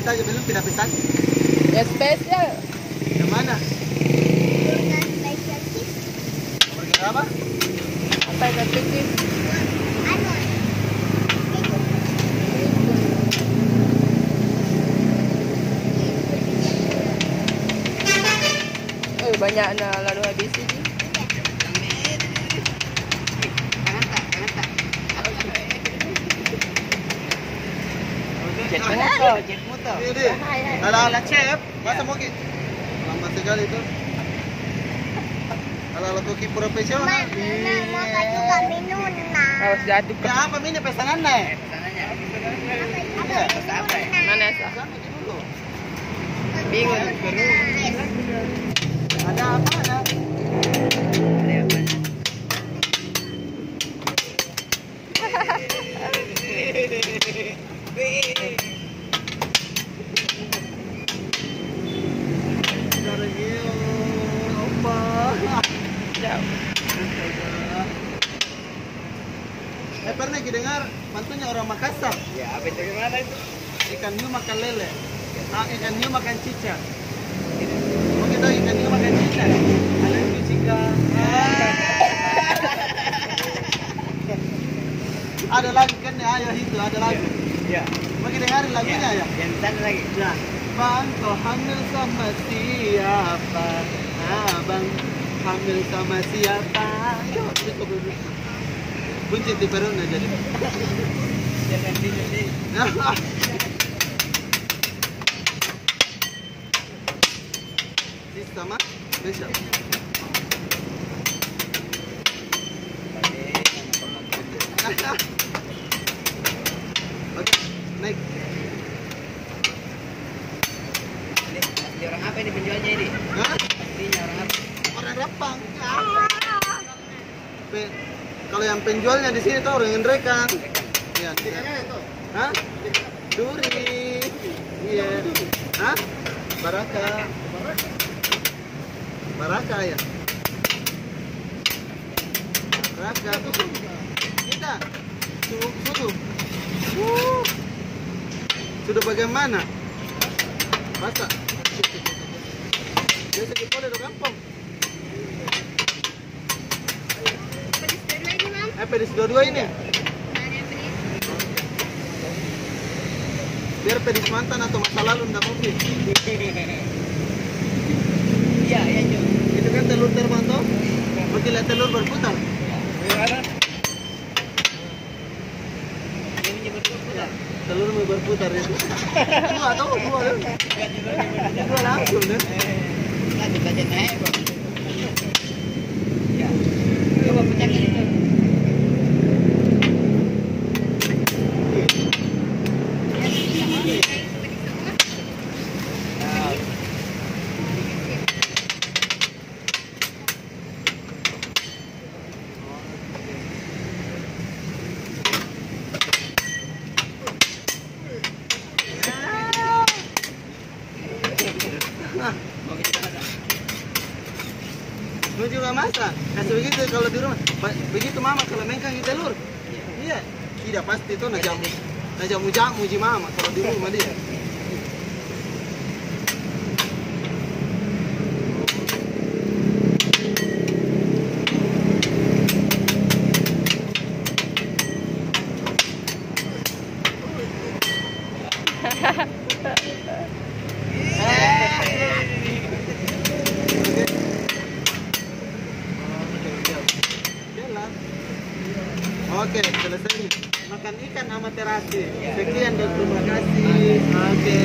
kita aja belum tidak pesan. Ya spesial. Yang mana? Burger special cheese. Burger apa? Apa yang spesial? Anu. Banyak na lalu habis ini. Jet motor. Ini. Ala chef, masa mau ki? Lama sekali itu. Ala koki profesional. Mau juga minum nah. Harus jatuh ke. Ya apa ini pesanannya? Mana sah? Dulu. Bingung. Ada apa ada? Pernah dengar mantunya orang Makassar? Ya, apa itu gimana itu? Ikan hiu makan lele. Ikan hiu makan cicak. Mau kita ikan hiu makan cicak? Ada itu cicak. Ada lagu kan ya, ayo itu ada lagu. Ya. Mau kita dengerin lagunya ya? Yang sana lagi. Ya. Bang, kau hamil sama siapa? Abang hamil sama siapa? Yuk, itu buncit di perutnya jadi. Jangan di. Sama besok. Oke, naik. Ini orang apa ini penjualnya ini? Hah? Aslinya orang apa? Orang Rempang. Kalau yang penjualnya di sini tuh orang Rekan. Iya. Hah? Duri. Iya. Hah? Baraka. Baraka ya. Baraka. Kita. Sudah. Sudah bagaimana? Masa? Biasa di Polda do Kampung. Pedis dua-dua ini? Biar pedis mantan atau masa lalu nggak kopi. Iya, iya Jo. Itu kan telur terbang toh? Mungkin lihat telur berputar. Gimana? Ini berputar. Telur mau berputar itu. Dua atau dua kan? Dua langsung kan? Lanjut aja naik Bang. Ya. Coba pencet itu. Lu juga masak. Kasih begitu kalau di rumah. Begitu mama kalau mengkang telur. Iya. Tidak pasti itu najamu ji mama kalau di rumah dia. Oke, selesai. Makan ikan sama terasi. Sekian dan terima kasih. Oke.